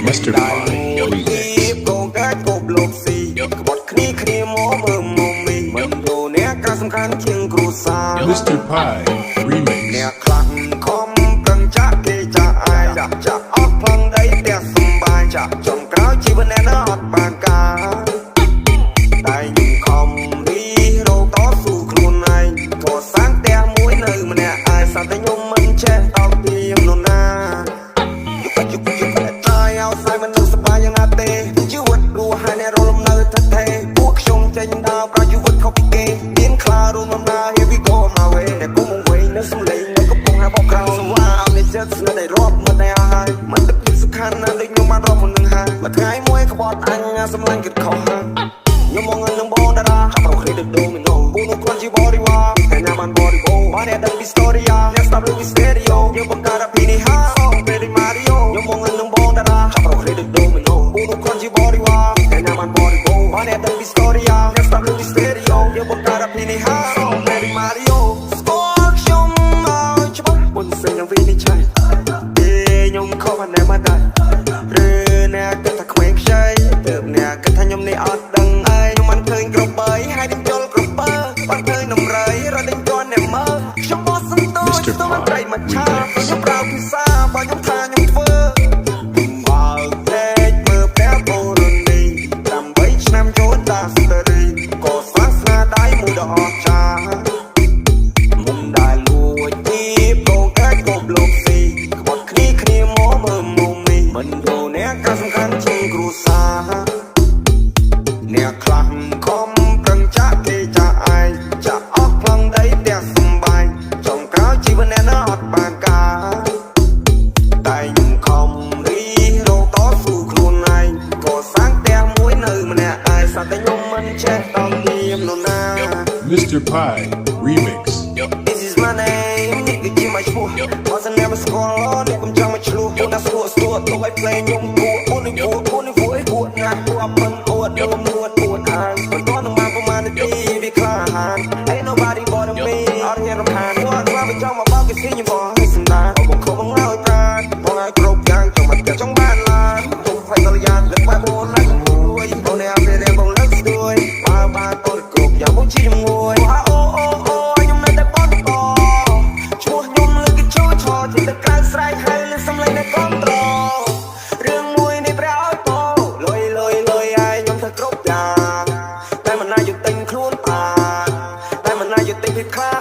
Mr. Pie Remix Mr. Pie Remix អ្នកខ្លះខំប្រឹងចាក់គេចាក់អាយចាក់អស់ផ្លង់ដីផ្ទះសំបាយចាក់ចុងក្រោយជីវិតអ្នកនៅអត់បានការតែយើងខំរីរោតស៊ូខ្លួនឯងកសាងផ្ទះមួយនៅម្នាក់ឯងសត្វតែខ្ញុំមិនចេះតបពីនរណាយុគតែឲ្យស្អីមិននឹងសប្បាយយ៉ាងណាទេជីវិតរស់ហើយអ្នករលំនៅថថេពួកខ្ញុំចេញដើរប្រយុទ្ធខុសពីគេមានខ្លារួមដំណើរ Here we go my way អ្នកគុំមកវិញនៅសំឡេងនៅកំពុងហៅបោកក្រៅសង្វាឲ្យអ្នកចិត្តស្នេហ៍ได้រាប់មិនដែរហើយមិនទឹកពីសំខាន់ណាស់ដូចខ្ញុំបានរាប់មុននឹងហើយមួយថ្ងៃមួយក្បត់អញសម្លាញ់គិតខុសហើយខ្ញុំមកនឹងបងតារាប្រគ្នាដឹកដូមីណូពូនោះគាត់ជាបរិវារតែញ៉ាំបានបរិបូរបានអ្នកដឹងពី story អ្នកស្ដាប់លើពី stereo យើងបង្កើតពីនេះហើយអូពេលនេះ Mario ខ្ញុំមកនឹងបងតារាប្រគ្នាដឹកដូមីណូពូនោះគាត់ជាបរិវារតែញ៉ាំបានបរិបូរបានអ្នកដឹងពី story អ្នកស្ដាប់លើពី stereo យើងបង្កើតពីនេះហើយអូពេលនេះ Mario ស្គាល់ខ្ញុំមកច្បាស់មុនសិនយ៉ាងវិនិច្ឆ័យខ្ញុំខុសបានតែមកដែរឬអ្នកគិតថាក្មេងខ្ចីទើបអ្នកគិតថាខ្ញុំនេះអត់ដឹងអីខ្ញុំមិនឃើញគ្រប់បីហើយខ្ញុំចូលគ្រប់បើបានឃើញនំរៃរត់ដេញទាន់អ្នកមើលខ្ញុំបោះសន្តោសទៅមិនត្រៃមកឆាខ្ញុំប្រើភាសាបើខ្ញុំថាខ្ញុំធ្វើបើតែមើលបែបអូរនី8ឆ្នាំចូលតាស្ទរីក៏សាសនាដៃមួយដ៏អស្ចារ្យមុំដែលលួចទីកងកាច់កបលោកស៊ីក្បត់គ្នាមកមើលមុំនេះមិនយល់អ្នកក៏សំខាន់ជាងគ្រួសារអ្នកខ្លះខំប្រឹងចាក់គេចាក់ឯងចាក់អស់ផ្លង់ដីផ្ទះសំបាយចុងក្រោយជីវិតអ្នកនៅអត់បានការតែខ្ញុំខំរីរោតស៊ូខ្លួនឯងក៏សាងផ្ទះមួយនៅម្នាក់ឯងសត្វតែខ្ញុំមិនចេះតង់នាមនរណា Mr. Pie Remix This is my name នេះគឺជាមកឈ្មោះបើសិនអ្នកមិនស្គាល់អ្នកកុំចង់មកឆ្លោះអូនណាស្រួលទុកឲ្យភ្លេងខ្ញុំគួរអូននេះគួរណាស់គួរមិនអួតខ្ញុំនួតអួតអាងមិនតនឹងបានប្រមាណនាទីវាក្លាហាន Ain't nobody but me អត់មានរំខានគាត់ស្វាមិនចង់មកបោកគេស៊ីខ្ញុំបងឲ្យសម្ដាបងខំមកឲ្យប្រាណបងឲ្យគ្រប់យ៉ាងចង់មកចង់បានឡានទុំផ្លែតលយ៉ានលើកបែបអូនណាស់មួយអូននេះអត់មានបងលើកស្ទួយបានអូនគ្រប់យ៉ាងបងជីជាមួយខ្ញុំនៅតែបនតឈ្មោះខ្ញុំលើកចូលឆោជាទៅក្រៅស្រែកហើយលើសំឡេងនៃកងត្ររឿងមួយនេះព្រះឲ្យតលុយឲ្យខ្ញុំធ្វើគ្រប់យ៉ាងតែមិនណាយកទិញខ្លួនបានតែមិនណាយកទិញពីខ្លា